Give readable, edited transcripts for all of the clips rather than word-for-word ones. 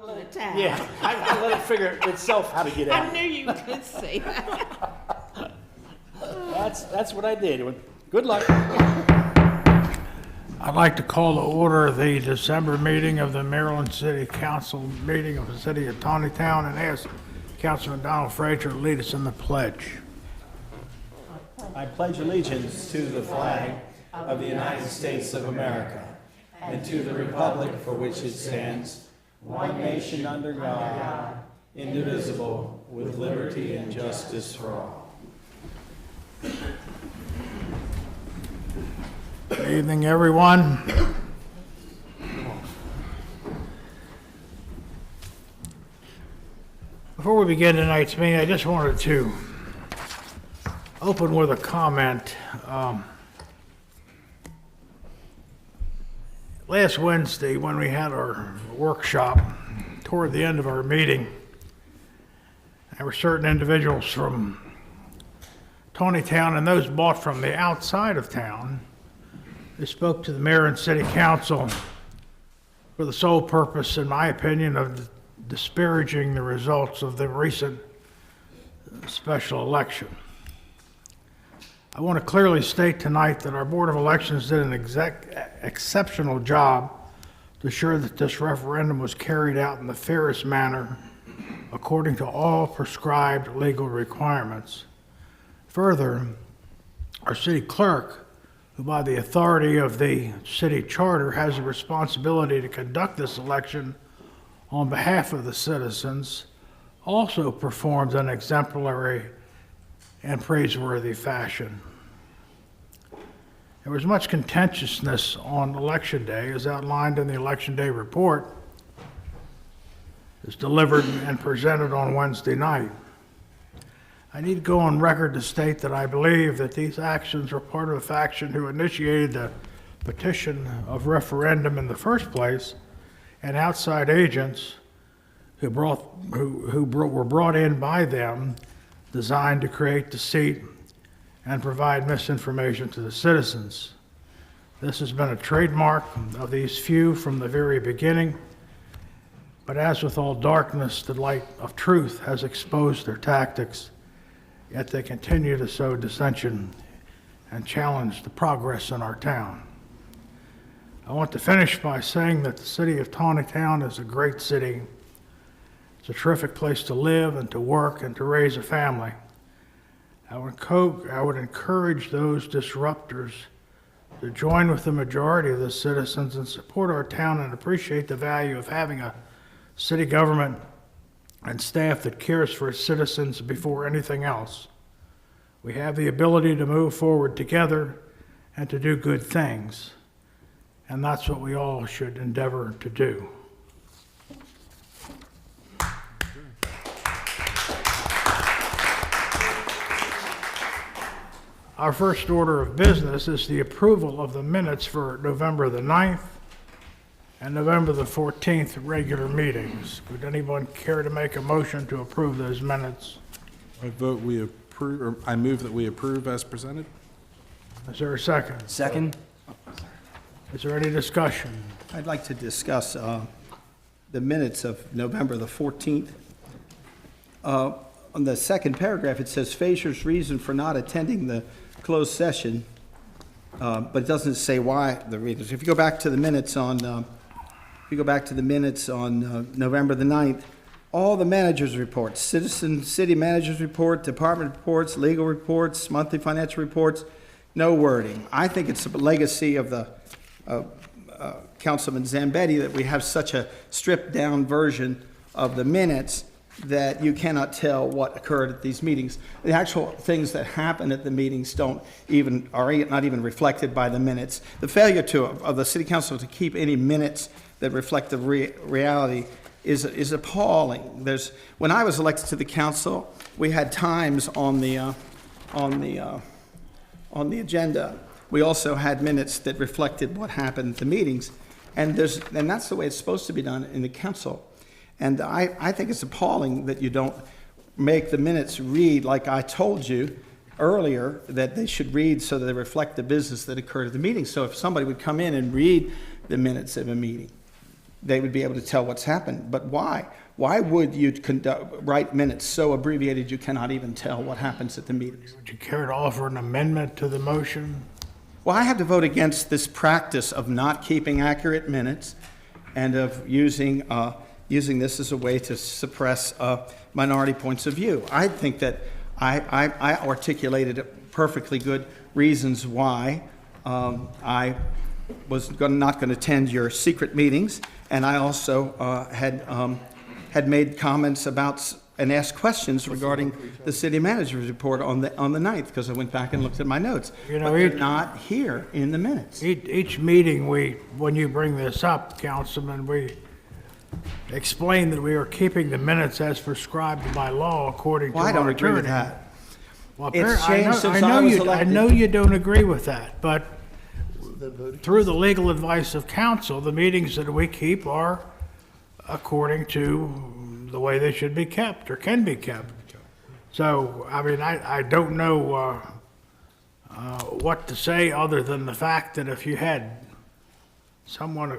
The town. Yeah, I let it figure itself how to get I out. knew you could say that. That's what I did. Good luck. I'd like to call to order the December meeting of the Maryland City Council meeting of the City of Taneytown and ask Councilman Donald Frazier to lead us in the pledge. I pledge allegiance to the flag of the United States of America and to the republic for which it stands, one nation under God, indivisible, with liberty and justice for all. Good evening, everyone. Before we begin tonight's meeting, I just wanted to open with a comment. Last Wednesday, when we had our workshop, toward the end of our meeting, there were certain individuals from Taneytown and those bought from the outside of town who spoke to the mayor and city council for the sole purpose, in my opinion, of disparaging the results of the recent special election. I want to clearly state tonight that our Board of Elections did an exceptional job to ensure that this referendum was carried out in the fairest manner according to all prescribed legal requirements. Further, our city clerk, who by the authority of the city charter has the responsibility to conduct this election on behalf of the citizens, also performed an exemplary and praiseworthy fashion. There was much contentiousness on Election Day, as outlined in the Election Day report, as delivered and presented on Wednesday night. I need to go on record to state that I believe that these actions were part of a faction who initiated the petition of referendum in the first place, and outside agents who were brought in by them, designed to create deceit and provide misinformation to the citizens. This has been a trademark of these few from the very beginning, but as with all darkness, the light of truth has exposed their tactics, yet they continue to sow dissension and challenge the progress in our town. I want to finish by saying that the city of Taneytown is a great city. It's a terrific place to live and to work and to raise a family. I would encourage those disruptors to join with the majority of the citizens and support our town and appreciate the value of having a city government and staff that cares for its citizens before anything else. We have the ability to move forward together and to do good things, and that's what we all should endeavor to do. Our first order of business is the approval of the minutes for November the 9th and November the 14th regular meetings. Would anyone care to make a motion to approve those minutes? I move that we approve as presented. Is there a second? Second. Is there any discussion? I'd like to discuss the minutes of November the 14th. On the second paragraph, it says Fazier's reason for not attending the closed session, but it doesn't say why the reasons. If you go back to the minutes on, November the 9th, all the managers' reports, city managers' report, department reports, legal reports, monthly financial reports, no wording. I think it's a legacy of the Councilman Zambetti that we have such a stripped-down version of the minutes that you cannot tell what occurred at these meetings. The actual things that happen at the meetings are not even reflected by the minutes. The failure of the city council to keep any minutes that reflect the reality is appalling. When I was elected to the council, we had times on the agenda. We also had minutes that reflected what happened at the meetings, and that's the way it's supposed to be done in the council. And I think it's appalling that you don't make the minutes read like I told you earlier that they should read so that they reflect the business that occurred at the meeting. So if somebody would come in and read the minutes of a meeting, they would be able to tell what's happened. But why? Why would you write minutes so abbreviated you cannot even tell what happens at the meetings? Would you care to offer an amendment to the motion? Well, I have to vote against this practice of not keeping accurate minutes and of using this as a way to suppress minority points of view. I think that I articulated perfectly good reasons why I was not going to attend your secret meetings, and I also had made comments about and asked questions regarding the city manager's report on the 9th, because I went back and looked at my notes. You know, but they're not here in the minutes. Each meeting, when you bring this up, Councilman, we explain that we are keeping the minutes as prescribed by law according to Well, our I don't agree with attorney. that. Well, It's changed since I I was I elected. know you don't agree with that, but through the legal advice of counsel, the meetings that we keep are according to the way they should be kept or can be kept. So, I mean, I don't know what to say other than the fact that if you had someone,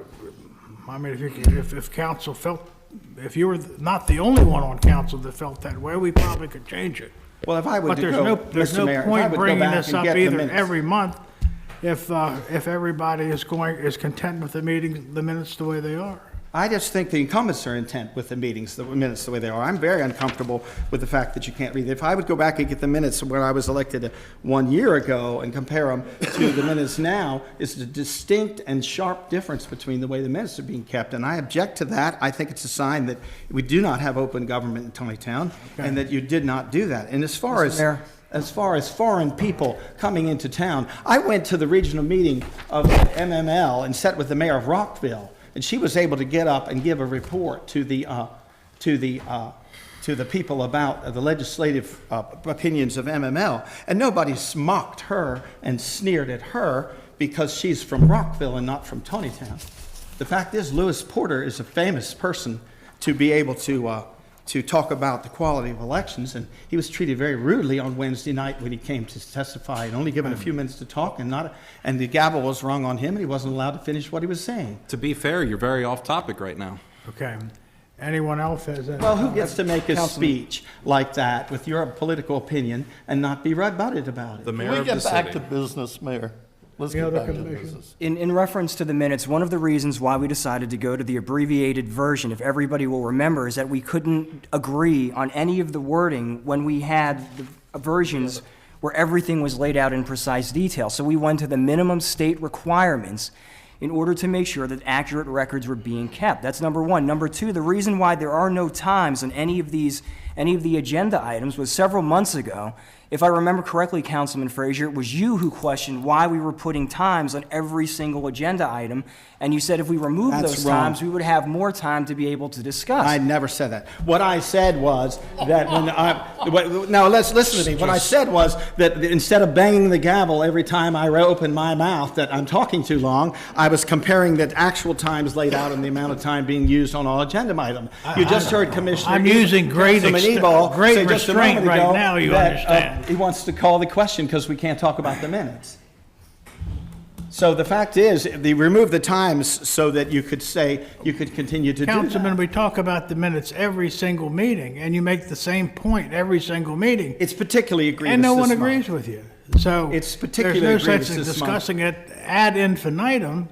I mean, if council felt, if you were not the only one on council that felt that way, we probably could change it. Well, if I would But there's go, there's Mr. no Mayor, if I point would go bringing back this and up get the either minutes. every month if everybody is content with the minutes the way they are. I just think the incumbents are intent with the meetings, the minutes the way they are. I'm very uncomfortable with the fact that you can't read it. If I would go back and get the minutes when I was elected 1 year ago and compare them to the minutes now, it's a distinct and sharp difference between the way the minutes are being kept. And I object to that. I think it's a sign that we do not have open government in Taneytown and that you did not do that. And as far as foreign people coming into town, I went to the regional meeting of MML and sat with the mayor of Rockville. And she was able to get up and give a report to the people about the legislative opinions of MML. And nobody mocked her and sneered at her because she's from Rockville and not from Taneytown. The fact is, Lewis Porter is a famous person to be able to talk about the quality of elections, and he was treated very rudely on Wednesday night when he came to testify and only given a few minutes to talk, and the gavel was rung on him and he wasn't allowed to finish what he was saying. To be fair, you're very off topic right now. Okay. Anyone else has any? Well, who gets to make a speech like that with your political opinion and not be rebutted about it? The mayor Can we of the get back city. to business, Mayor? Let's Any get other back to commissions? business. In reference to the minutes, one of the reasons why we decided to go to the abbreviated version, if everybody will remember, is that we couldn't agree on any of the wording when we had the versions where everything was laid out in precise detail. So we went to the minimum state requirements in order to make sure that accurate records were being kept. That's number one. Number two, the reason why there are no times on any of the agenda items was several months ago. If I remember correctly, Councilman Frazier, it was you who questioned why we were putting times on every single agenda item, and you said if we removed That's those wrong. times, we would have more time to be able to discuss. I never said that. What I said was that now let's listen to me. What I said was that instead of banging the gavel every time I open my mouth that I'm talking too long, I was comparing the actual times laid out and the amount of time being used on all agenda items. You just heard Commissioner. I'm using great Councilman ext- Ebal great say just a restraint moment right ago now, you that, understand. he wants to call the question because we can't talk about the minutes. So the fact is, they removed the times so that you could continue to do that. Councilman, we talk about the minutes every single meeting, and you make the same point every single meeting, It's particularly egregious and no one this month. agrees with you. So It's particularly there's no egregious sense in this month. discussing it ad infinitum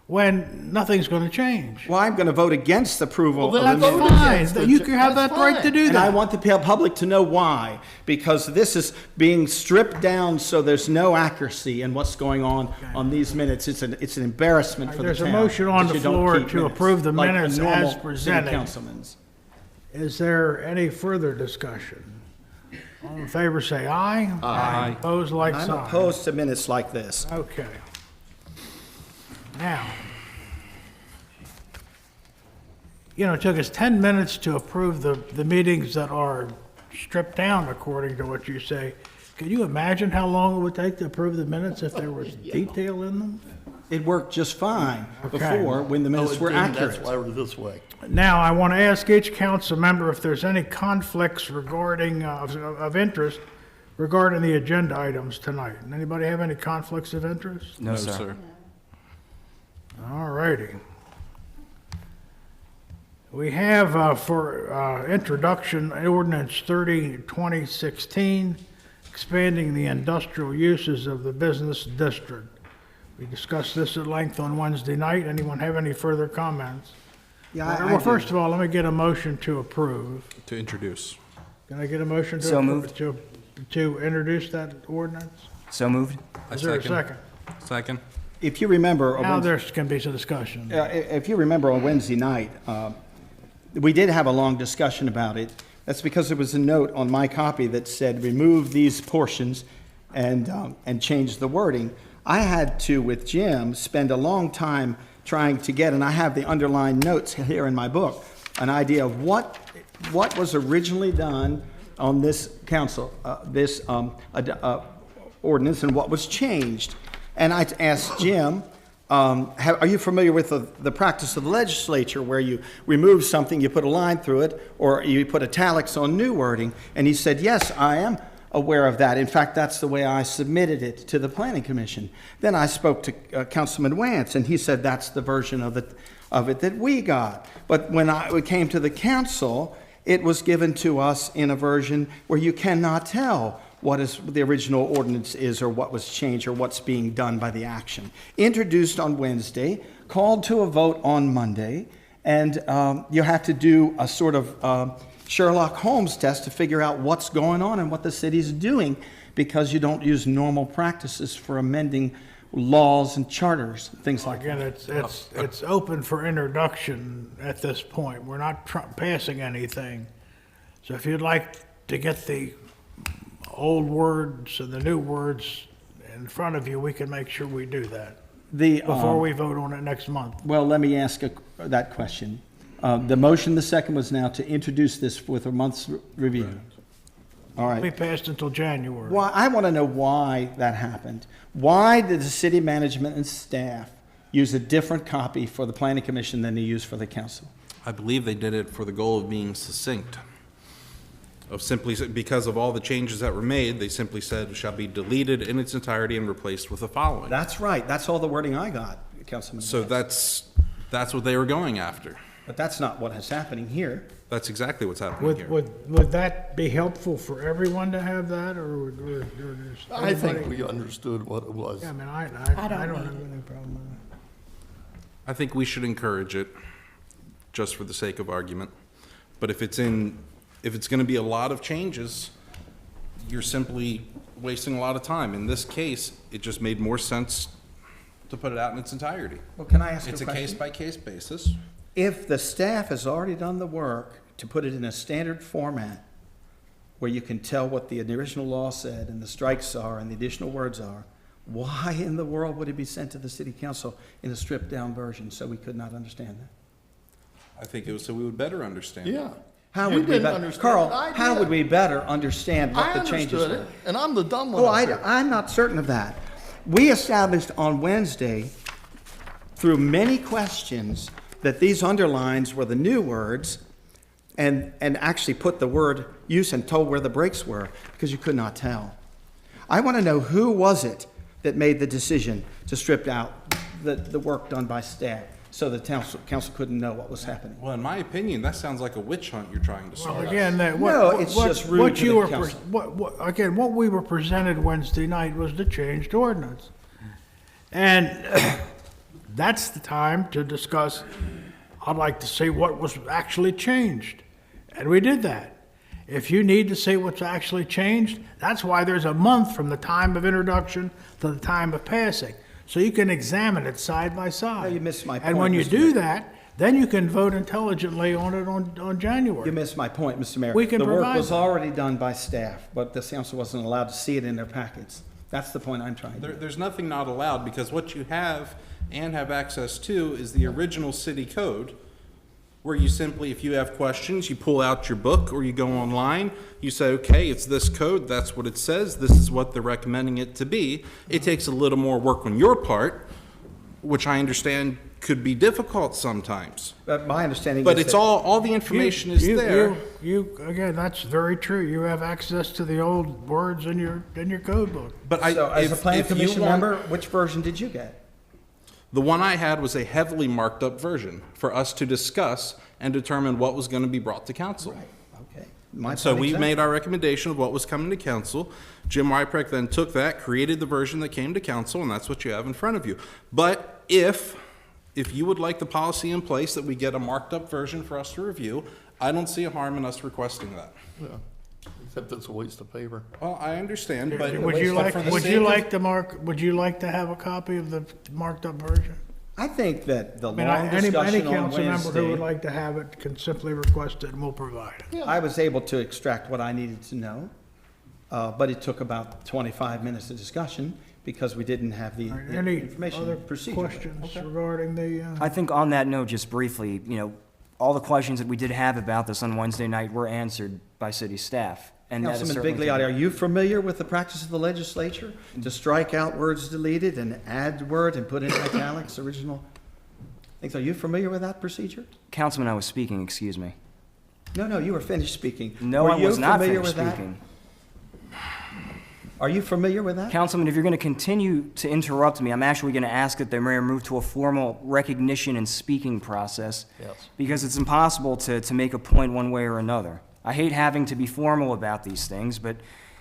when nothing's going to change. Well, I'm going to vote against approval Well, of the then minutes. vote Fine, against it. you can have that That's right to fine. do And I that. want the public to know why, because this is being stripped down so there's no accuracy in what's going on these minutes. It's an embarrassment for the There's a town. motion on that the you don't floor keep to minutes approve the like a minutes normal as city presented. councilman's. Is there any further discussion? All in favor, say aye. Aye. Opposed, like I'm sign. opposed to minutes like this. Okay. Now, it took us 10 minutes to approve the meetings that are stripped down according to what you say. Can you imagine how long it would take to approve the minutes if there was detail in them? It worked just fine Okay. before when the No, minutes it were didn't. accurate. That's why we're this way. Now, I want to ask each council member if there's any conflicts regarding, of interest regarding the agenda items tonight. Anybody have any conflicts of interest? No, sir. All righty. We have for introduction ordinance 30/2016, expanding the industrial uses of the business district. We discussed this at length on Wednesday night. Anyone have any further comments? Yeah, Well, first of all, let me get a motion to approve. To introduce. Can I get a motion to? So approve- moved. To introduce that ordinance? So moved. Is there a second? Second. If you remember, Now there can be some discussion. if you remember on Wednesday night, we did have a long discussion about it. That's because there was a note on my copy that said, remove these portions and change the wording. I had to, with Jim, spend a long time trying to get, and I have the underlined notes here in my book, an idea of what was originally done on this council, this ordinance, and what was changed. And I asked Jim, are you familiar with the practice of the legislature where you remove something, you put a line through it, or you put italics on new wording? And he said, yes, I am aware of that. In fact, that's the way I submitted it to the Planning Commission. Then I spoke to Councilman Wance, and he said that's the version of it that we got. But when we came to the council, it was given to us in a version where you cannot tell what is the original ordinance is, or what was changed, or what's being done by the action. Introduced on Wednesday, called to a vote on Monday, and you have to do a sort of Sherlock Holmes test to figure out what's going on and what the city's doing, because you don't use normal practices for amending laws and charters, things like Again, that. it's open for introduction at this point. We're not passing anything. So if you'd like to get the old words and the new words in front of you, we can make sure we do that before we vote on it next month. Well, let me ask that question. The motion, the second, was now to introduce this with a month's review. All We right. passed until January. Well, I want to know why that happened. Why did the city management and staff use a different copy for the planning commission than they used for the council? I believe they did it for the goal of being succinct. Of simply, because of all the changes that were made, they simply said it shall be deleted in its entirety and replaced with the following. That's right. That's all the wording I got, Councilman. So that's what they were going after. But that's not what is happening here. That's exactly what's happening here. Would that be helpful for everyone to have that, or just I think everybody? we understood what it was. Yeah, I mean, I don't have any problem with it. I think we should encourage it, just for the sake of argument. But if it's going to be a lot of changes, you're simply wasting a lot of time. In this case, it just made more sense to put it out in its entirety. Well, can I ask It's a a question? case-by-case basis. If the staff has already done the work to put it in a standard format where you can tell what the original law said and the strikes are and the additional words are, why in the world would it be sent to the city council in a stripped-down version so we could not understand that? I think it was so we would better understand. Yeah. How You would we didn't better, understand Carl, it. I how did. would we better understand what I the changes understood were? it, and I'm the dumb one Oh, up here. I'm not certain of that. We established on Wednesday, through many questions, that these underlines were the new words, and actually put the word use and told where the breaks were, because you could not tell. I want to know, who was it that made the decision to strip out the work done by staff, so the council couldn't know what was happening? Well, in my opinion, that sounds like a witch hunt you're trying to Well, start. again, No, it's just rude what to you the were council. what we were presented Wednesday night was the changed ordinance, and that's the time to discuss. I'd like to see what was actually changed, and we did that. If you need to see what's actually changed, that's why there's a month from the time of introduction to the time of passing, so you can examine it side by side. No, you missed my And when point, you Mr. do Mayor. that, then you can vote intelligently on it on January. You missed my point, Mr. Mayor. We can The work provide was that. already done by staff, but the council wasn't allowed to see it in their packets. That's the point I'm trying to make. There's nothing not allowed, because what you have and have access to is the original city code, where you simply, if you have questions, you pull out your book or you go online, you say, okay, it's this code, that's what it says, this is what they're recommending it to be. It takes a little more work on your part, which I understand could be difficult sometimes. But my understanding But is it's that- all the information is there. Again, that's very true. You have access to the old words in your code book. But So as a planning if you commission want- member, which version did you get? The one I had was a heavily marked up version for us to discuss and determine what was going to be brought to council. Okay. My So point we exactly. made our recommendation of what was coming to council. Jim Wyprek then took that, created the version that came to council, and that's what you have in front of you. But if you would like the policy in place that we get a marked up version for us to review, I don't see a harm in us requesting that. Yeah. Except it's a waste of paper. Well, I understand, but. Would you but like, for the would sake you of- like to mark, would you like to have a copy of the marked up version? I think that the I mean, long any discussion on council member who would Wednesday, like to have it can simply request it and we'll provide it. I was able to extract what I needed to know, but it took about 25 minutes of discussion because we didn't have the All right, the any information other procedure. questions regarding the, I think on that note, just briefly, all the questions that we did have about this on Wednesday night were answered by city staff. And that is Councilman certainly. Bigliotti, are you familiar with the practice of the legislature to strike out words deleted and add word and put in italics, original things? Are you familiar with that procedure? Councilman, I was speaking, excuse me. No, you were finished speaking. No, Were I was you not familiar finished with that? speaking. Are you familiar with that? Councilman, if you're going to continue to interrupt me, I'm actually going to ask that the mayor move to a formal recognition and speaking process. Yes. Because it's impossible to make a point one way or another. I hate having to be formal about these things, but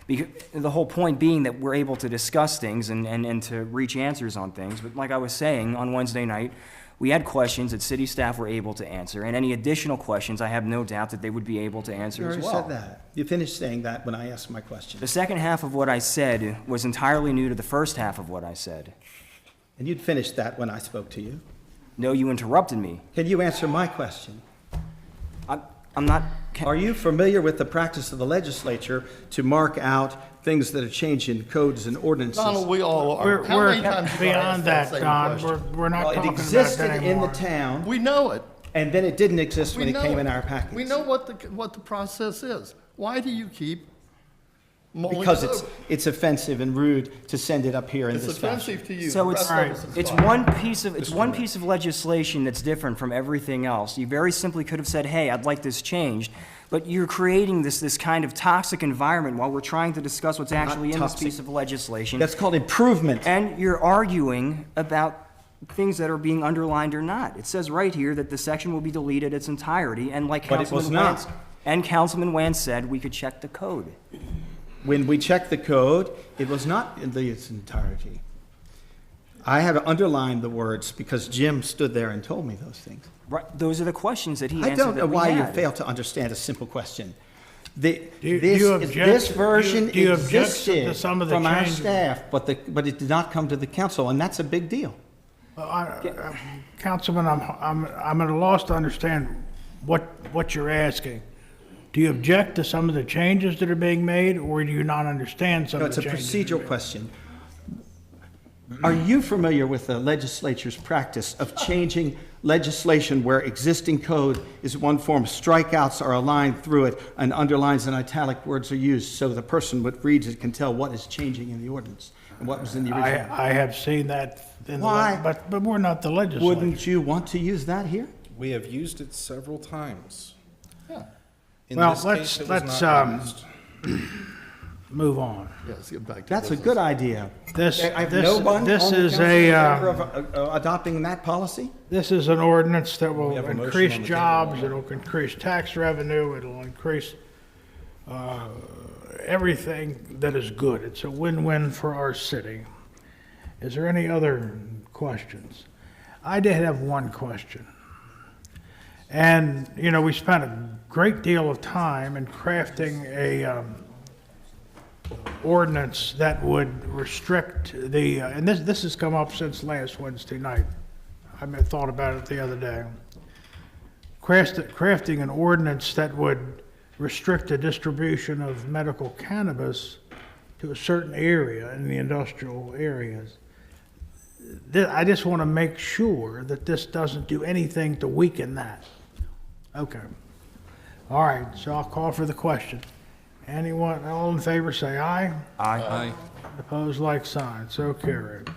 the whole point being that we're able to discuss things and to reach answers on things. But like I was saying, on Wednesday night, we had questions that city staff were able to answer, and any additional questions, I have no doubt that they would be able to You answer as already well. said that. You finished saying that when I asked my question. The second half of what I said was entirely new to the first half of what I said. And you'd finished that when I spoke to you. No, you interrupted me. Can you answer my question? I'm not. Are you familiar with the practice of the legislature to mark out things that are changed in codes and ordinances? Donald, we all are. we're, How many times have I beyond asked that, same Don. question? We're not Well, it talking about existed that in the anymore. town, We know it. and then it didn't exist We when it know came in it. our packets. We know what the process is. Why do you keep mulling Because it over? it's offensive and rude to send it up here in It's this fashion. offensive to you. So The it's, rest of us is it's fine. one piece of legislation that's different from everything else. You very simply could have said, hey, I'd like this changed, but you're creating this kind of toxic environment while we're trying to discuss what's actually in this toxic. piece of legislation. That's called improvement. And you're arguing about things that are being underlined or not. It says right here that the section will be deleted its entirety, and like But it was Councilman not. Wance, and Councilman Wance said, we could check the code. When we checked the code, it was not in its entirety. I have underlined the words because Jim stood there and told me those things. Right, those are the questions that he I answered don't know that we why you had. fail to understand a simple question. Do you object- This version do you object to existed some of the from our changes? staff, but it did not come to the council, and that's a big deal. Councilman, I'm at a loss to understand what you're asking. Do you object to some of the changes that are being made, or do you not understand some No, of it's the a changes? that are procedural being- question. Are you familiar with the legislature's practice of changing legislation where existing code is one form, strikeouts are aligned through it, and underlines and italic words are used, so the person that reads it can tell what is changing in the ordinance and what was in the original? I have seen that in the, Why? but we're not the legislature. Wouldn't you want to use that here? We have used it several times. Yeah. In Well, this let's- case, it was let's, not used. Move on. Yeah, let's get back to That's a business. good idea. This- I have this- no one this on the is council a, in favor of adopting that policy? This is an ordinance that will have a motion increase on the table. jobs, it'll increase tax revenue, it'll increase everything that is good. It's a win-win for our city. Is there any other questions? I did have one question. And, we spent a great deal of time in crafting a ordinance that would restrict the, and this has come up since last Wednesday night. I thought about it the other day. Crafting an ordinance that would restrict the distribution of medical cannabis to a certain area in the industrial areas. I just want to make sure that this doesn't do anything to weaken that. Okay. All right, so I'll call for the question. Anyone, all in favor, say aye. Aye. Opposed, like sign. So carried.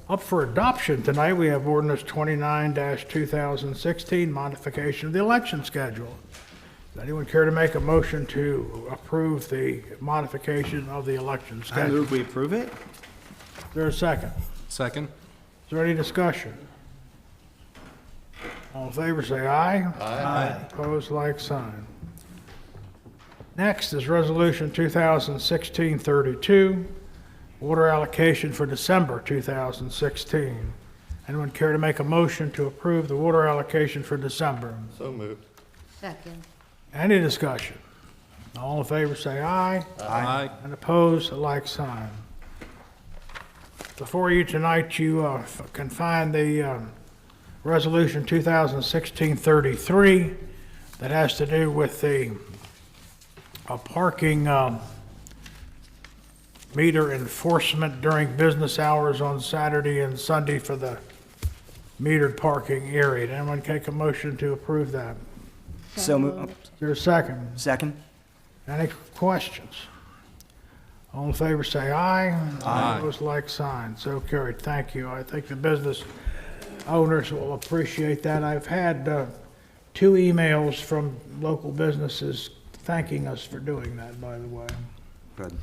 Up for adoption tonight, we have ordinance 29-2016, modification of the election schedule. Does anyone care to make a motion to approve the modification of the election I schedule? move we approve it. Is there a second? Second? Is there any discussion? All in favor, say aye. Aye. Opposed, like sign. Next is Resolution 2016-32, water allocation for December 2016. Anyone care to make a motion to approve the water allocation for December? So moved. Second. Any discussion? All in favor, say aye. Aye. And opposed, a like sign. Before you tonight, you can find the Resolution 2016-33 that has to do with the parking meter enforcement during business hours on Saturday and Sunday for the metered parking area. Anyone take a motion to approve that? So moved. Is there a second? Second? Any questions? All in favor, say aye. Aye. Opposed, like sign. So carried. Thank you. I think the business owners will appreciate that. I've had 2 emails from local businesses thanking us for doing that, by the way. Good.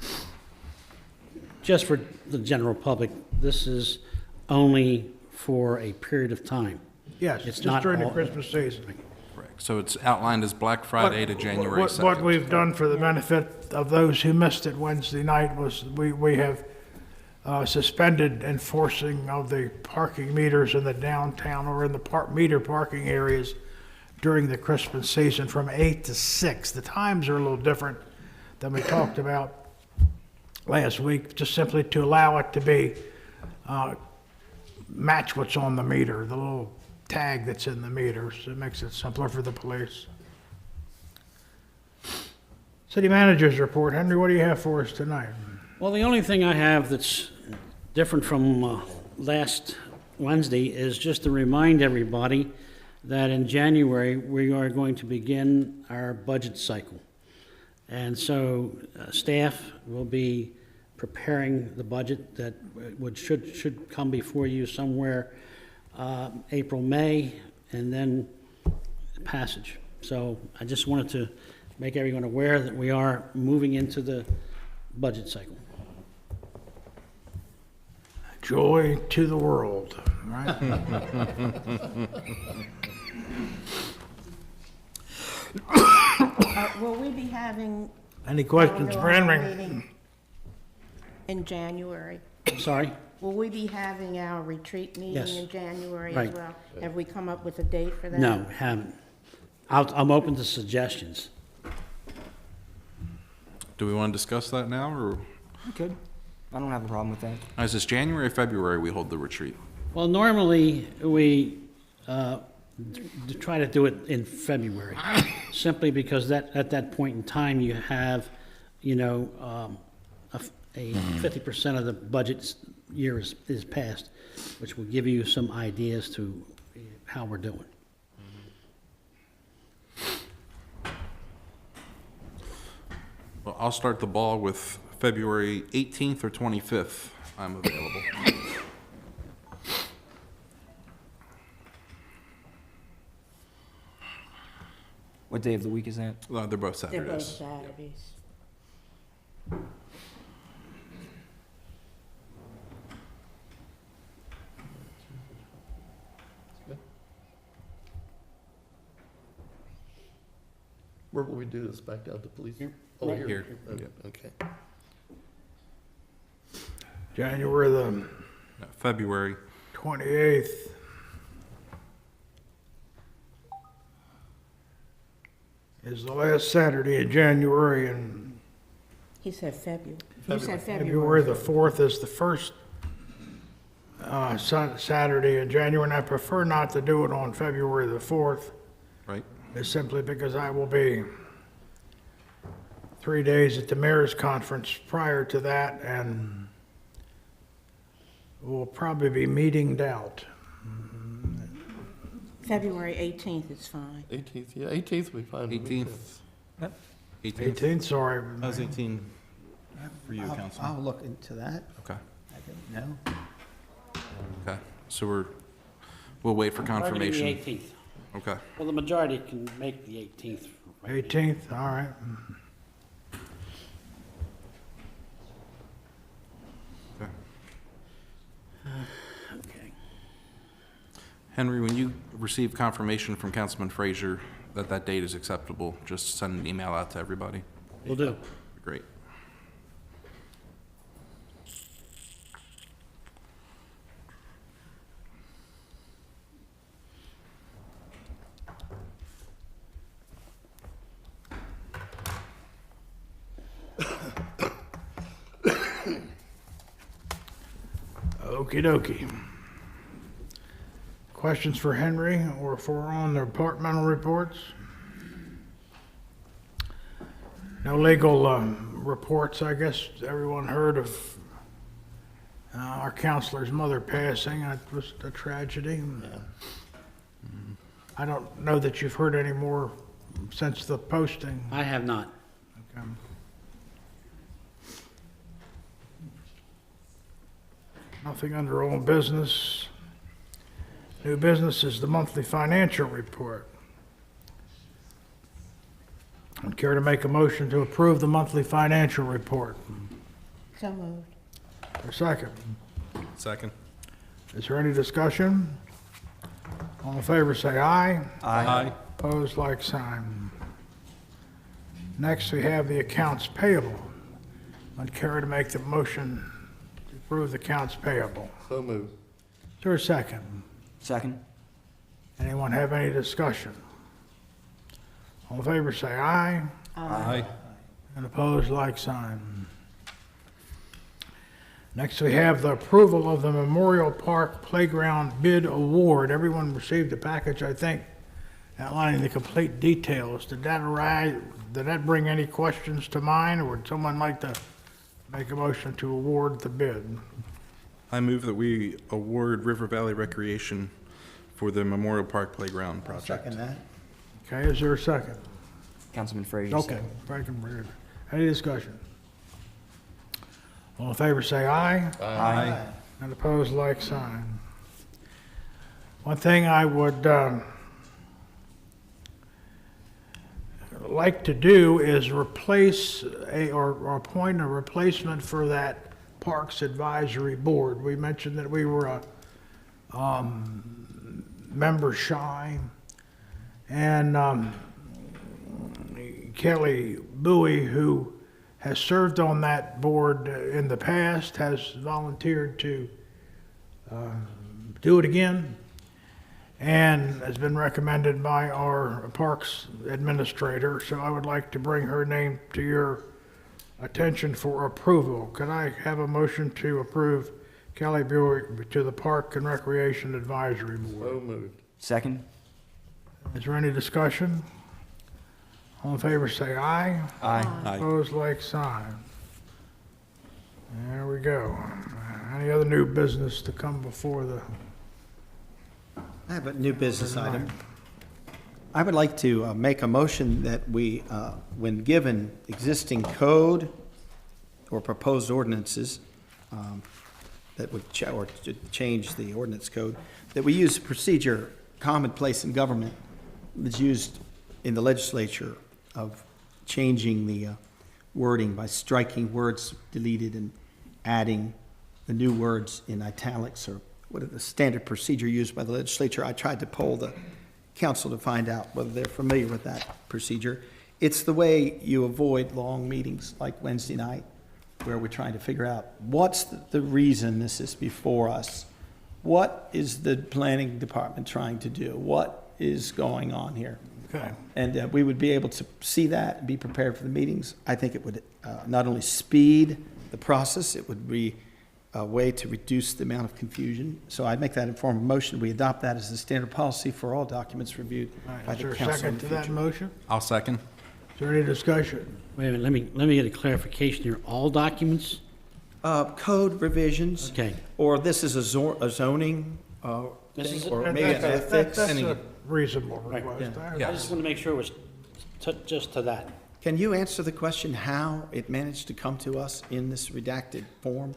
Just for the general public, this is only for a period of time. Yes, It's just not during the all- Christmas season. Correct. So it's outlined as Black Friday to January What 2nd. we've done for the benefit of those who missed it Wednesday night was we have suspended enforcing of the parking meters in the downtown or in the meter parking areas during the Christmas season from 8 to 6. The times are a little different than we talked about last week, just simply to allow it to be match what's on the meter, the little tag that's in the meter, so it makes it simpler for the police. City Manager's report. Henry, what do you have for us tonight? Well, the only thing I have that's different from last Wednesday is just to remind everybody that in January, we are going to begin our budget cycle. And so staff will be preparing the budget that should come before you somewhere April, May, and then passage. So I just wanted to make everyone aware that we are moving into the budget cycle. Joy to the world, right? Will we be having Any questions for our Henry? meeting in January? Sorry? Will we be having our retreat meeting Yes. in January as Right. well? Have we come up with a date for that? No, haven't. I'm open to suggestions. Do we want to discuss that now, or Good. I don't have a problem with that. is this January or February we hold the retreat? Well, normally, we try to do it in February, simply because at that point in time, you have, a 50% of the budget year is passed, which will give you some ideas to how we're doing. Well, I'll start the ball with February 18th or 25th. I'm available. What day of the week is that? They're both They're both Saturdays. Saturdays. Where will we do this? Back down to police? Oh, Right here. Okay. January the No, February. 28th. Is the last Saturday in January, and He said February. You said February February. the 4th is the first Saturday in January, and I prefer not to do it on February the 4th. Right? Is simply because I will be 3 days at the mayor's conference prior to that, and we'll probably be meetinged out. February 18th is fine. 18th, yeah, 18th will be fine. with me, too. 18th. Yep. 18th. 18th, sorry. How's 18 for you, Councilman? I'll look into that. Okay. I didn't know. Okay. So we'll wait for confirmation. Targeting the 18th. Okay. Well, the majority can make the 18th. 18th, all right. Okay. Henry, when you receive confirmation from Councilman Frazier that that date is acceptable, just send an email out to everybody. Will do. Great. Okey dokey. Questions for Henry or for on the departmental reports? No legal reports. I guess everyone heard of our counselor's mother passing. It was a tragedy. I don't know that you've heard any more since the posting. I have not. Okay. Nothing under old business. New business is the monthly financial report. I'd care to make a motion to approve the monthly financial report. So moved. For a second. Second. Is there any discussion? All in favor, say aye. Aye. Opposed, like sign. Next, we have the accounts payable. I'd care to make the motion to approve the accounts payable. So moved. Is there a second? Second. Anyone have any discussion? All in favor, say aye. Aye. And opposed, like sign. Next, we have the approval of the Memorial Park Playground Bid Award. Everyone received a package, I think, outlining the complete details. Did that bring any questions to mind, or would someone like to make a motion to award the bid? I move that we award River Valley Recreation for the Memorial Park Playground project. Second that. Okay, is there a second? Councilman Frazier. Okay, Frankenberg. Any discussion? All in favor, say aye. Aye. And opposed, like sign. One thing I would like to do is replace or appoint a replacement for that Parks Advisory Board. We mentioned that we were a member shy, and Kelly Bowie, who has served on that board in the past, has volunteered to do it again, and has been recommended by our parks administrator. So I would like to bring her name to your attention for approval. Can I have a motion to approve Kelly Bowie to the Park and Recreation Advisory Board? So moved. Second. Is there any discussion? All in favor, say aye. Aye. Aye. Opposed, like sign. There we go. Any other new business to come before the, I have a new business item. I would like to make a motion that we, when given existing code or proposed ordinances that would change the ordinance code, that we use a procedure commonplace in government that's used in the legislature of changing the wording by striking words deleted and adding the new words in italics, or what is the standard procedure used by the legislature. I tried to poll the council to find out whether they're familiar with that procedure. It's the way you avoid long meetings like Wednesday night, where we're trying to figure out what's the reason this is before us. What is the planning department trying to do? What is going on here? okay. And we would be able to see that and be prepared for the meetings. I think it would not only speed the process, it would be a way to reduce the amount of confusion. So I'd make that informed motion. We adopt that as the standard policy for all documents reviewed All right, by is there the a council in second the to that future. motion? I'll second. Is there any discussion? Wait a minute, let me get a clarification here. All documents? Code revisions. Okay. Or this is a zoning This thing, is- or maybe an ethics. That's a reasonable Right, request. yeah. I just want to make sure it was just to that. Can you answer the question how it managed to come to us in this redacted form?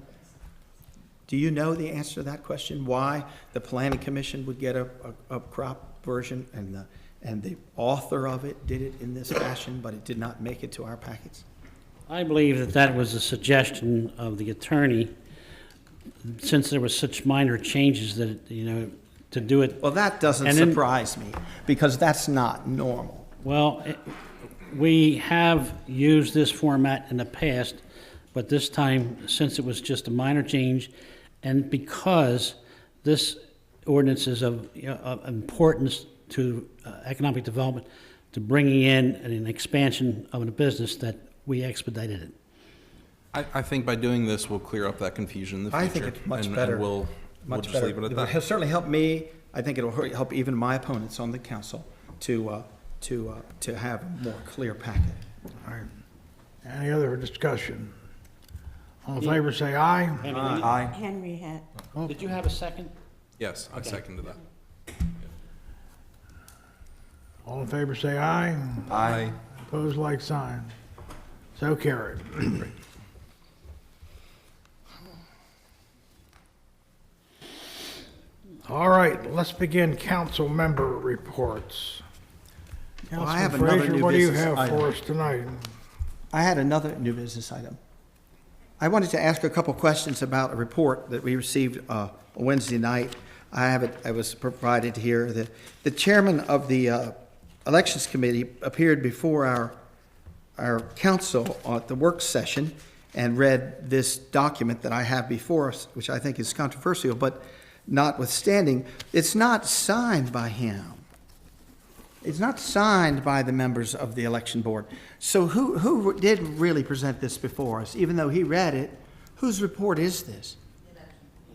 Do you know the answer to that question? Why the planning commission would get a crop version and the author of it did it in this fashion, but it did not make it to our packets? I believe that that was a suggestion of the attorney, since there were such minor changes that, to do it. Well, that doesn't And then- surprise me, because that's not normal. Well, we have used this format in the past, but this time, since it was just a minor change, and because this ordinance is of importance to economic development, to bringing in an expansion of a business, that we expedited it. I think by doing this, we'll clear up that confusion in the future. I think it's much and better. we'll Much just better. leave it at It will that. certainly help me. I think it'll help even my opponents on the council to have a more clear packet. All right. Any other discussion? All in favor, say aye. Aye. Henry had. Did you have a second? Yes, I seconded that. All in favor, say aye. Aye. Opposed, like sign. So carried. All right, let's begin council member reports. Well, I have Councilman another Frazier, new what do you business have item. for us tonight? I had another new business item. I wanted to ask a couple questions about a report that we received Wednesday night. I have it, I was provided here. The chairman of the Elections Committee appeared before our council at the work session and read this document that I have before us, which I think is controversial, but notwithstanding, it's not signed by him. It's not signed by the members of the election board. So who did really present this before us? Even though he read it, whose report is this?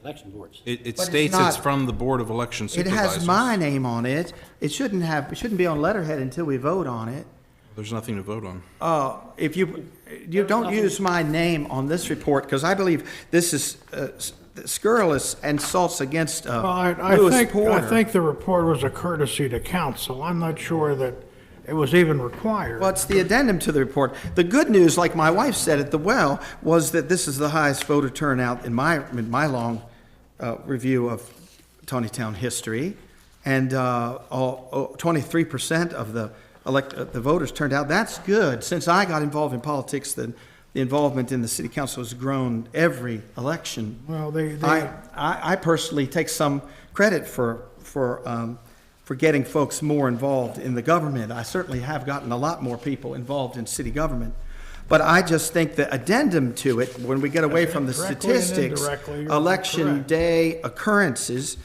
Election boards. It But it's states not- it's from the Board of Election It Supervisors. has my name on it. It shouldn't be on letterhead until we vote on it. There's nothing to vote on. If you don't use my name on this report, because I believe this is scurrilous insults against Well, I Louis think, Porter. I think the report was a courtesy to council. I'm not sure that it was even required. Well, it's the addendum to the report. The good news, like my wife said at the well, was that this is the highest voter turnout in my long review of Taneytown history, and 23% of the voters turned out. That's good. Since I got involved in politics, the involvement in the city council has grown every election. Well, I personally take some credit for getting folks more involved in the government. I certainly have gotten a lot more people involved in city government. But I just think the addendum to it, when we get away from the Directly and statistics, indirectly, you're election correct. day occurrences,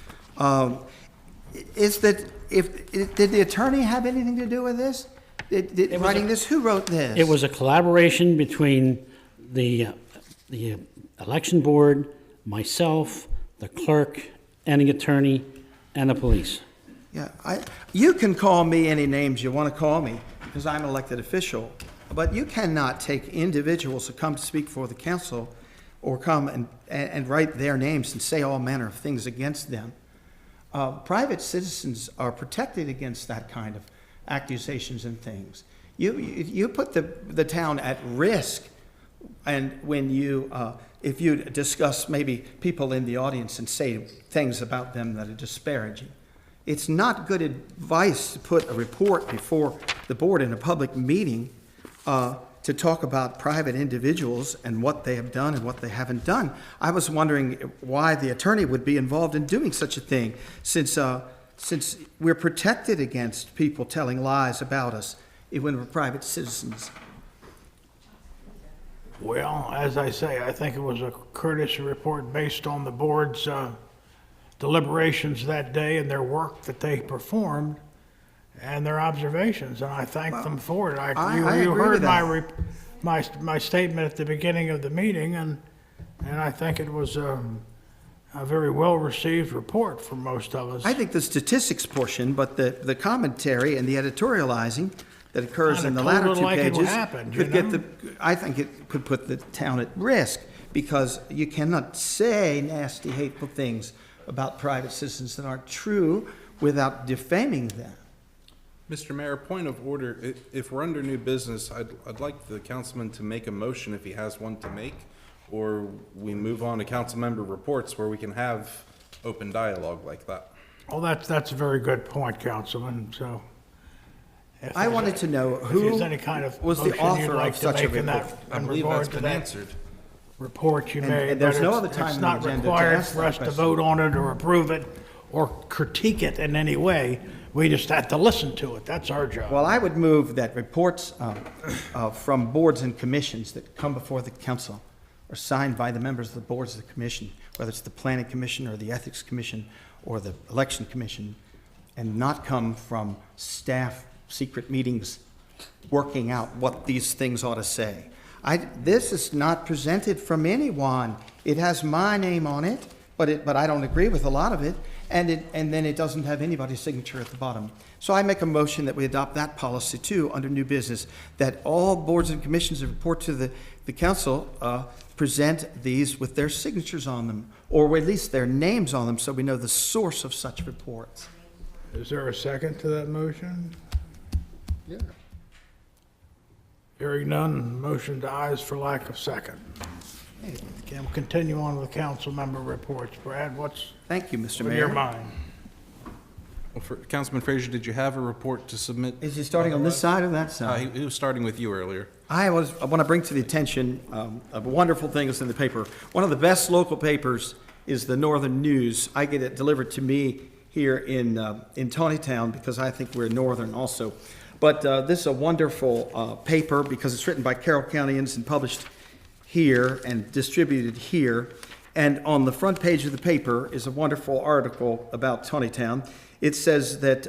is that did the attorney have anything to do with this? was Writing this? Who wrote this? It was a collaboration between the election board, myself, the clerk, and the attorney, and the police. Yeah, you can call me any names you want to call me, because I'm an elected official, but you cannot take individuals who come to speak for the council or come and write their names and say all manner of things against them. Private citizens are protected against that kind of accusations and things. You put the town at risk, and when if you discuss maybe people in the audience and say things about them that are disparaging. It's not good advice to put a report before the board in a public meeting to talk about private individuals and what they have done and what they haven't done. I was wondering why the attorney would be involved in doing such a thing, since we're protected against people telling lies about us when we're private citizens. Well, as I say, I think it was a courtesy report based on the board's deliberations that day and their work that they performed and their observations, and I thank them for it. I You agree heard with my statement at the beginning of the meeting, and I think it was a very well-received report for most of us. I think the statistics portion, but the commentary and the editorializing that occurs in the Kinda latter told it two like it pages happened, could you get know? I think it could put the town at risk, because you cannot say nasty, hateful things about private citizens that aren't true without defaming them. Mr. Mayor, point of order, if we're under new business, I'd like the councilman to make a motion if he has one to make, or we move on to council member reports where we can have open dialogue like that. Well, that's a very good point, Councilman, so. if I there's wanted a- to know If who there's any kind of was the motion you'd author like of to such a make in report. that, I in believe regard that's to been that answered. report you And made. there's but no it's- other time It's on not the agenda to required ask for that us to question. vote on it or approve it or critique it in any way. We just have to listen to it. That's our job. Well, I would move that reports from boards and commissions that come before the council are signed by the members of the boards of the commission, whether it's the planning commission or the ethics commission or the election commission, and not come from staff secret meetings working out what these things ought to say. This is not presented from anyone. It has my name on it, but I don't agree with a lot of it, and then it doesn't have anybody's signature at the bottom. So I make a motion that we adopt that policy too under new business, that all boards and commissions that report to the council present these with their signatures on them, or at least their names on them, so we know the source of such reports. Is there a second to that motion? Yeah. Hearing none, motion dies for lack of second. Okay, we'll continue on with council member reports. Brad, what's Thank you, Mr. in your Mayor. mind? Well, for Councilman Frazier, did you have a report to submit? Is he starting on this side or that side? He was starting with you earlier. I want to bring to the attention of wonderful things in the paper. One of the best local papers is the Northern News. I get it delivered to me here in Taneytown because I think we're northern also. But this is a wonderful paper because it's written by Carroll Countyans and published here and distributed here. And on the front page of the paper is a wonderful article about Taneytown. It says that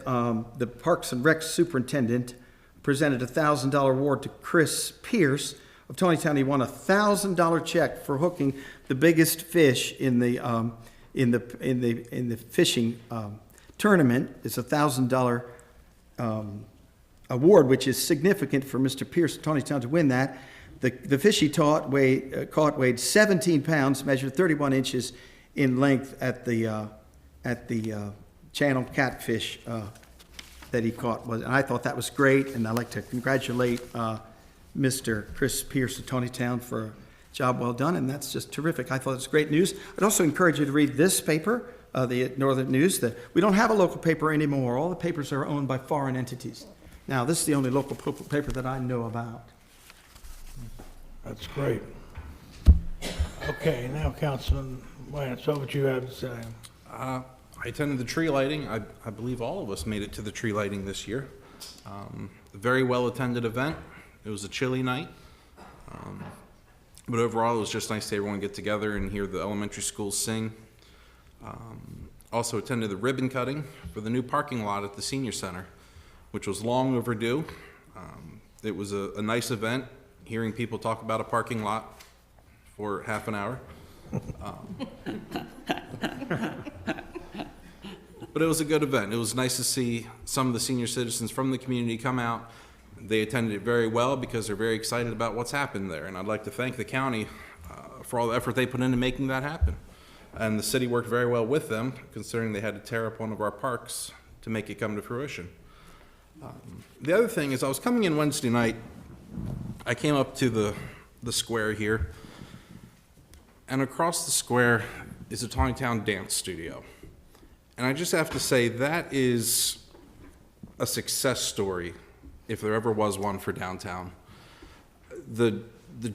the Parks and Rec superintendent presented a $1,000 award to Chris Pierce of Taneytown. He won a $1,000 check for hooking the biggest fish in the fishing tournament. It's a $1,000 award, which is significant for Mr. Pierce of Taneytown to win that. The fish he caught weighed 17 pounds, measured 31 inches in length at the channel catfish that he caught. And I thought that was great, and I'd like to congratulate Mr. Chris Pierce of Taneytown for a job well done, and that's just terrific. I thought it was great news. I'd also encourage you to read this paper, the Northern News. We don't have a local paper anymore. All the papers are owned by foreign entities. Now, this is the only local paper that I know about. That's great. Okay, now Councilman Lance, what would you have to say? I attended the tree lighting. I believe all of us made it to the tree lighting this year. A very well-attended event. It was a chilly night. But overall, it was just nice to see everyone get together and hear the elementary schools sing. Also attended the ribbon cutting for the new parking lot at the senior center, which was long overdue. It was a nice event, hearing people talk about a parking lot for half an hour. But it was a good event. It was nice to see some of the senior citizens from the community come out. They attended it very well because they're very excited about what's happened there. And I'd like to thank the county for all the effort they put into making that happen. And the city worked very well with them, considering they had to tear up one of our parks to make it come to fruition. The other thing is, I was coming in Wednesday night. I came up to the square here, and across the square is a Taneytown dance studio. And I just have to say, that is a success story, if there ever was one for downtown. The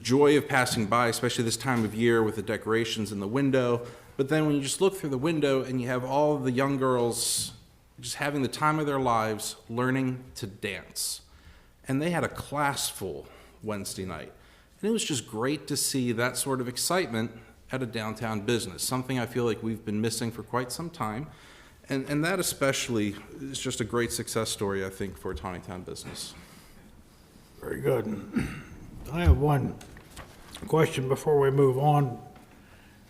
joy of passing by, especially this time of year with the decorations in the window, but then when you just look through the window and you have all the young girls just having the time of their lives learning to dance. And they had a class full Wednesday night. And it was just great to see that sort of excitement at a downtown business, something I feel like we've been missing for quite some time. And that especially is just a great success story, I think, for a Taneytown business. Very good. I have one question before we move on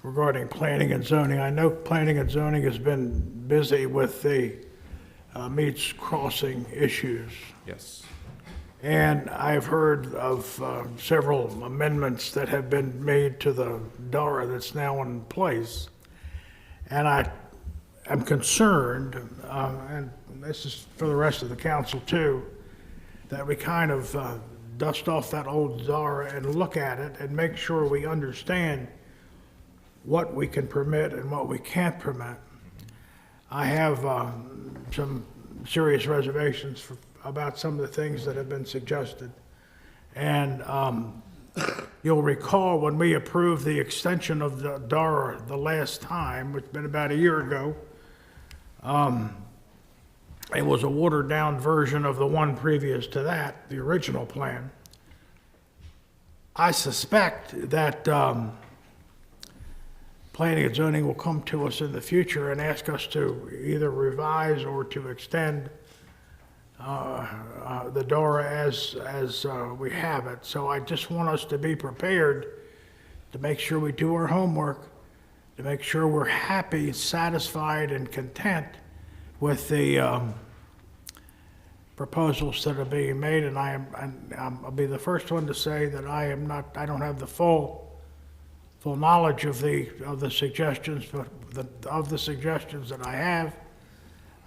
regarding planning and zoning. I know planning and zoning has been busy with the Meads Crossing issues. Yes. And I've heard of several amendments that have been made to the DARA that's now in place. And I am concerned, and this is for the rest of the council too, that we kind of dust off that old DARA and look at it and make sure we understand what we can permit and what we can't permit. I have some serious reservations about some of the things that have been suggested. And you'll recall when we approved the extension of the DARA the last time, which has been about a year ago, It was a watered-down version of the one previous to that, the original plan. I suspect that planning and zoning will come to us in the future and ask us to either revise or to extend the DORA as we have it. So I just want us to be prepared to make sure we do our homework, to make sure we're happy, satisfied, and content with the proposals that are being made. And I'll be the first one to say that I don't have the full knowledge of the suggestions, but of the suggestions that I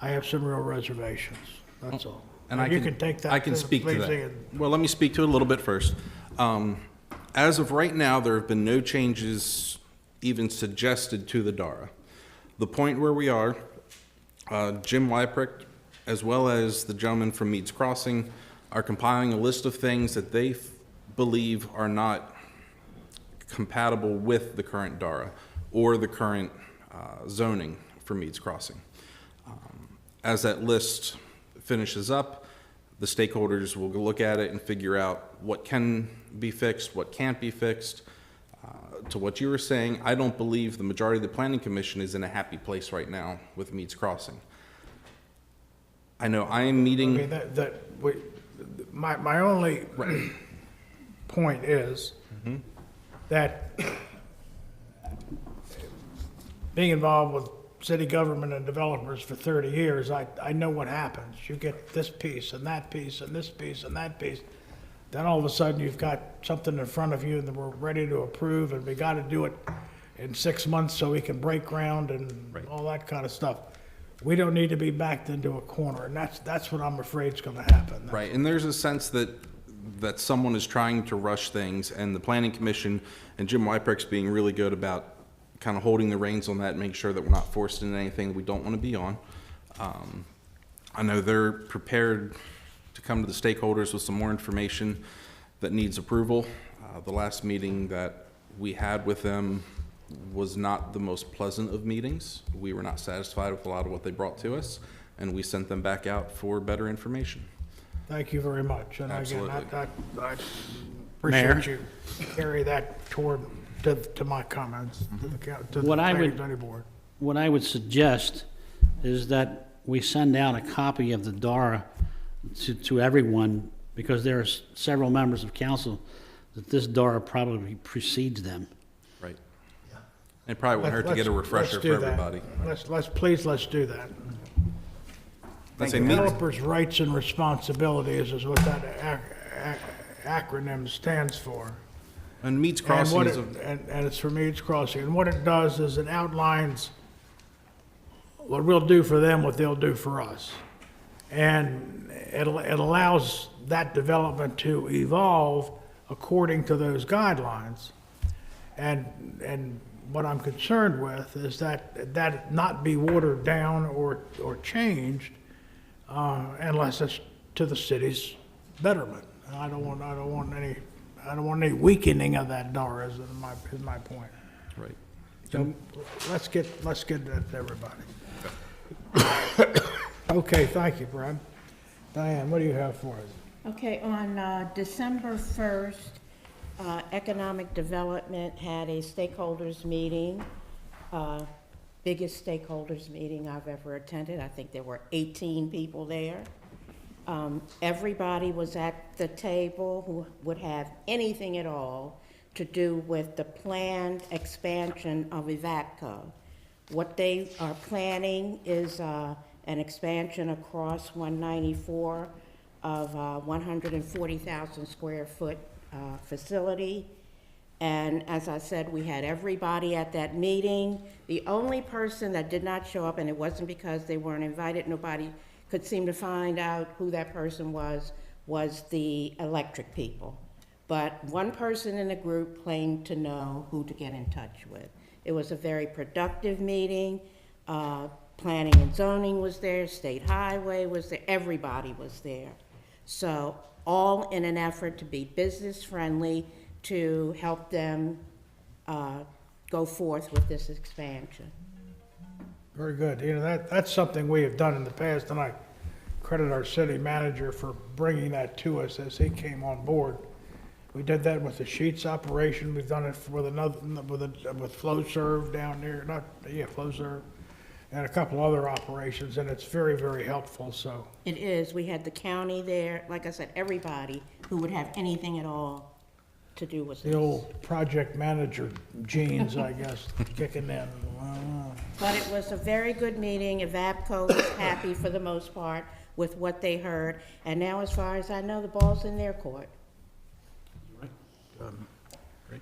have some real reservations. That's all. And you can take that. I can speak to please, that. Ian. Well, let me speak to it a little bit first. As of right now, there have been no changes even suggested to the DARA. The point where we are, Jim Wyprick, as well as the gentleman from Meads Crossing, are compiling a list of things that they believe are not compatible with the current DARA or the current zoning for Meads Crossing. As that list finishes up, the stakeholders will look at it and figure out what can be fixed, what can't be fixed. To what you were saying, I don't believe the majority of the Planning Commission is in a happy place right now with Meads Crossing. I know I am meeting. I mean, my only point is that being involved with city government and developers for 30 years, I know what happens. You get this piece and that piece and this piece and that piece. Then all of a sudden you've got something in front of you and we're ready to approve, and we got to do it in 6 months so we can break ground and all that kind of stuff. We don't need to be backed into a corner, and that's what I'm afraid is going to happen. Right, and there's a sense that someone is trying to rush things, and the Planning Commission and Jim Wyprick's being really good about kind of holding the reins on that and making sure that we're not forced into anything we don't want to be on. I know they're prepared to come to the stakeholders with some more information that needs approval. The last meeting that we had with them was not the most pleasant of meetings. We were not satisfied with a lot of what they brought to us, and we sent them back out for better information. Thank you very much. And Absolutely. again, I Mayor? appreciate you carry that to my comments, to the What I planning would- zoning board. What I would suggest is that we send out a copy of the DARA to everyone, because there are several members of council that this DARA probably precedes them. Right. It probably wouldn't hurt to get a refresher Let's do for that. everybody. Let's do that. Let's say Meads, Developers' rights and responsibilities is what that acronym stands for. and Meads And Crossing what is it, a, and it's for Meads Crossing. And what it does is it outlines what we'll do for them, what they'll do for us. And it allows that development to evolve according to those guidelines. And what I'm concerned with is that it not be watered down or changed unless it's to the city's betterment. I don't want any weakening of that DARA is my point. right. So let's get that to everybody. Okay, thank you, Brad. Diane, what do you have for us? Okay, on December 1st, Economic Development had a stakeholders meeting, biggest stakeholders meeting I've ever attended. I think there were 18 people there. Everybody was at the table who would have anything at all to do with the planned expansion of Evapco. What they are planning is an expansion across 194 of 140,000 square foot facility. And as I said, we had everybody at that meeting. The only person that did not show up, and it wasn't because they weren't invited, nobody could seem to find out who that person was the electric people. But one person in the group claimed to know who to get in touch with. It was a very productive meeting. Planning and zoning was there, State Highway was there, everybody was there. So all in an effort to be business friendly, to help them go forth with this expansion. Very good. You know, that's something we have done in the past, and I credit our city manager for bringing that to us as he came on board. We did that with the Sheets operation. We've done it with FlowServe down there, FlowServe, and a couple other operations, and it's very, very helpful, so. It is. We had the county there, like I said, everybody who would have anything at all to do with The this. old project manager genes, I guess, kicking in. But it was a very good meeting. Evapco was happy for the most part with what they heard. And now, as far as I know, the ball's in their court.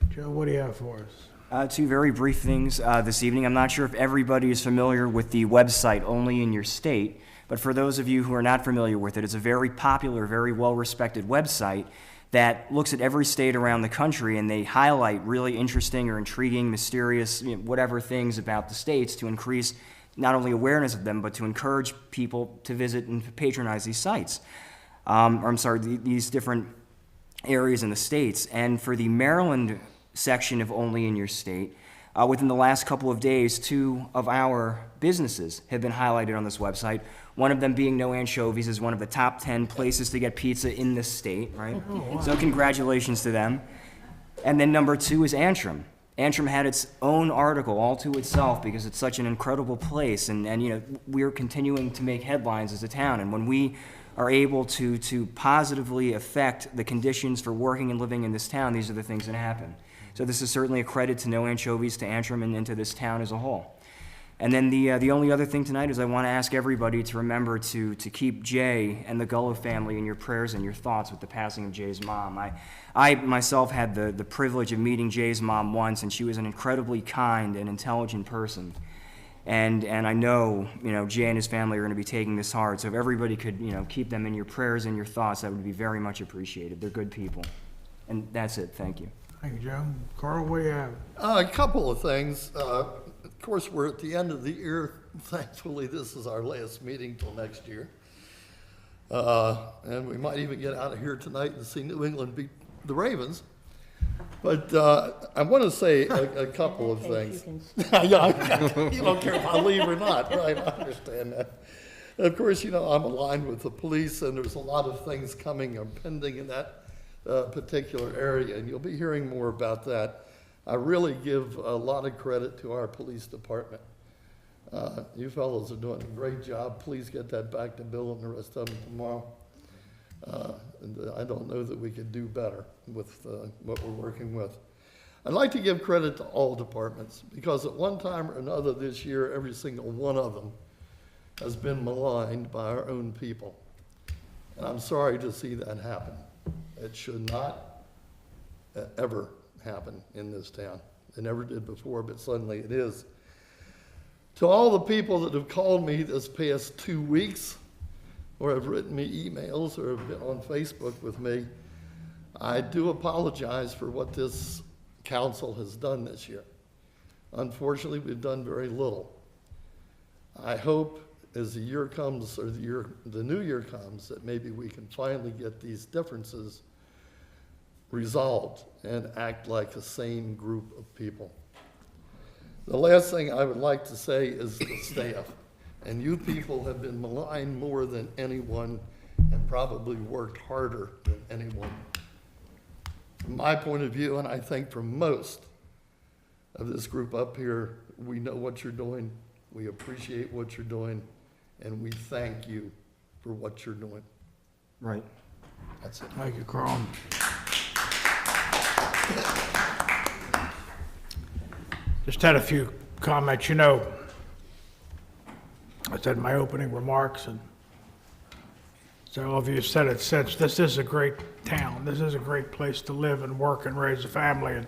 Joe, what do you have for us? Two very brief things this evening. I'm not sure if everybody is familiar with the website Only in Your State, but for those of you who are not familiar with it, it's a very popular, very well-respected website that looks at every state around the country, and they highlight really interesting or intriguing, mysterious, whatever things about the states to increase not only awareness of them, but to encourage people to visit and patronize these sites. These different areas in the states. And for the Maryland section of Only in Your State, within the last couple of days, 2 of our businesses have been highlighted on this website. One of them being No Anchovies is one of the top 10 places to get pizza in this state, right? Oh, wow. So congratulations to them. And then number 2 is Antrim. Antrim had its own article all to itself because it's such an incredible place, and we're continuing to make headlines as a town. And when we are able to positively affect the conditions for working and living in this town, these are the things that happen. So this is certainly a credit to No Anchovies, to Antrim, and to this town as a whole. And then the only other thing tonight is I want to ask everybody to remember to keep Jay and the Gullo family in your prayers and your thoughts with the passing of Jay's mom. I myself had the privilege of meeting Jay's mom once, and she was an incredibly kind and intelligent person. And I know, Jay and his family are going to be taking this hard. So if everybody could, keep them in your prayers and your thoughts, that would be very much appreciated. They're good people. And that's it. Thank you. Thank you, Joe. Carl, what do you have? A couple of things. Of course, we're at the end of the year. Thankfully, this is our last meeting till next year. And we might even get out of here tonight and see New England beat the Ravens. But I want to say a couple of things. You don't care if I leave or not, right? I understand that. Of course, I'm aligned with the police, and there's a lot of things coming or pending in that particular area, and you'll be hearing more about that. I really give a lot of credit to our police department. You fellows are doing a great job. Please get that back to Bill and the rest of them tomorrow. And I don't know that we could do better with what we're working with. I'd like to give credit to all departments, because at one time or another this year, every single one of them has been maligned by our own people. And I'm sorry to see that happen. It should not ever happen in this town. It never did before, but suddenly it is. To all the people that have called me this past 2 weeks, or have written me emails, or have been on Facebook with me, I do apologize for what this council has done this year. Unfortunately, we've done very little. I hope as the year comes, or the new year comes, that maybe we can finally get these differences resolved and act like a sane group of people. The last thing I would like to say is the staff. And you people have been maligned more than anyone, and probably worked harder than anyone. From my point of view, and I think from most of this group up here, we know what you're doing, we appreciate what you're doing, and we thank you for what you're doing. Right. That's it. Thank you, Carl. Just had a few comments. I said in my opening remarks, and several of you have said it since, this is a great town. This is a great place to live and work and raise a family. And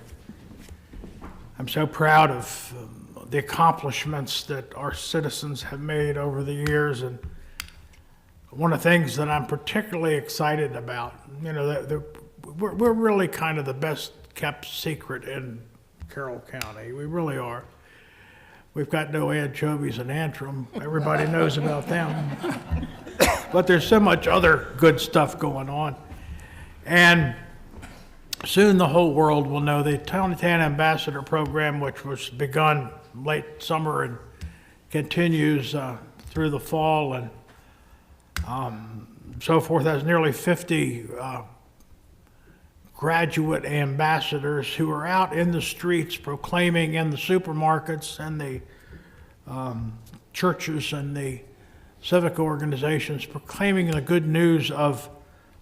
I'm so proud of the accomplishments that our citizens have made over the years. And one of the things that I'm particularly excited about, we're really kind of the best kept secret in Carroll County. We really are. We've got No Anchovies in Antrim. Everybody knows about them. But there's so much other good stuff going on. And soon the whole world will know the Taneytown Ambassador Program, which was begun late summer in continues through the fall and so forth. Has nearly 50 graduate ambassadors who are out in the streets proclaiming in the supermarkets and the churches and the civic organizations, proclaiming the good news of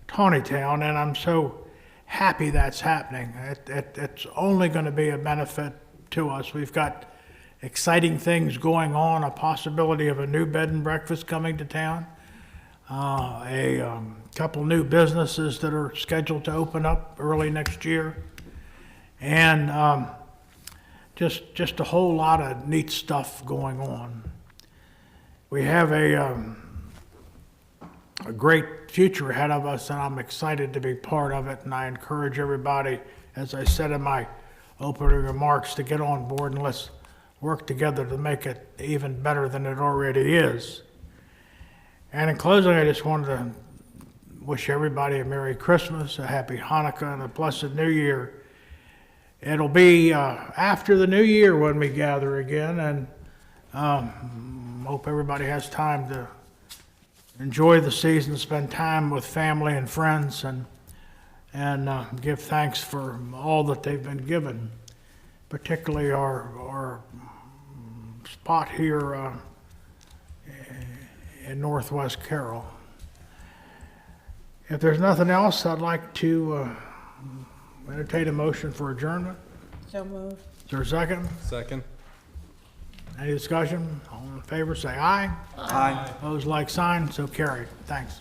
Taneytown, and I'm so happy that's happening. It's only going to be a benefit to us. We've got exciting things going on, a possibility of a new bed and breakfast coming to town, a couple new businesses that are scheduled to open up early next year, and just a whole lot of neat stuff going on. We have a great future ahead of us, and I'm excited to be part of it, and I encourage everybody, as I said in my opening remarks, to get on board and let's work together to make it even better than it already is. And in closing, I just wanted to wish everybody a Merry Christmas, a Happy Hanukkah, and a Blessed New Year. It'll be after the New Year when we gather again, and hope everybody has time to enjoy the season, spend time with family and friends, and give thanks for all that they've been given, particularly our spot here in Northwest Carroll. If there's nothing else, I'd like to entertain a motion for adjournment. So moved. Is there a second? Second. Any discussion? All in favor, say aye. Aye. Opposed, like sign, so carried. Thanks.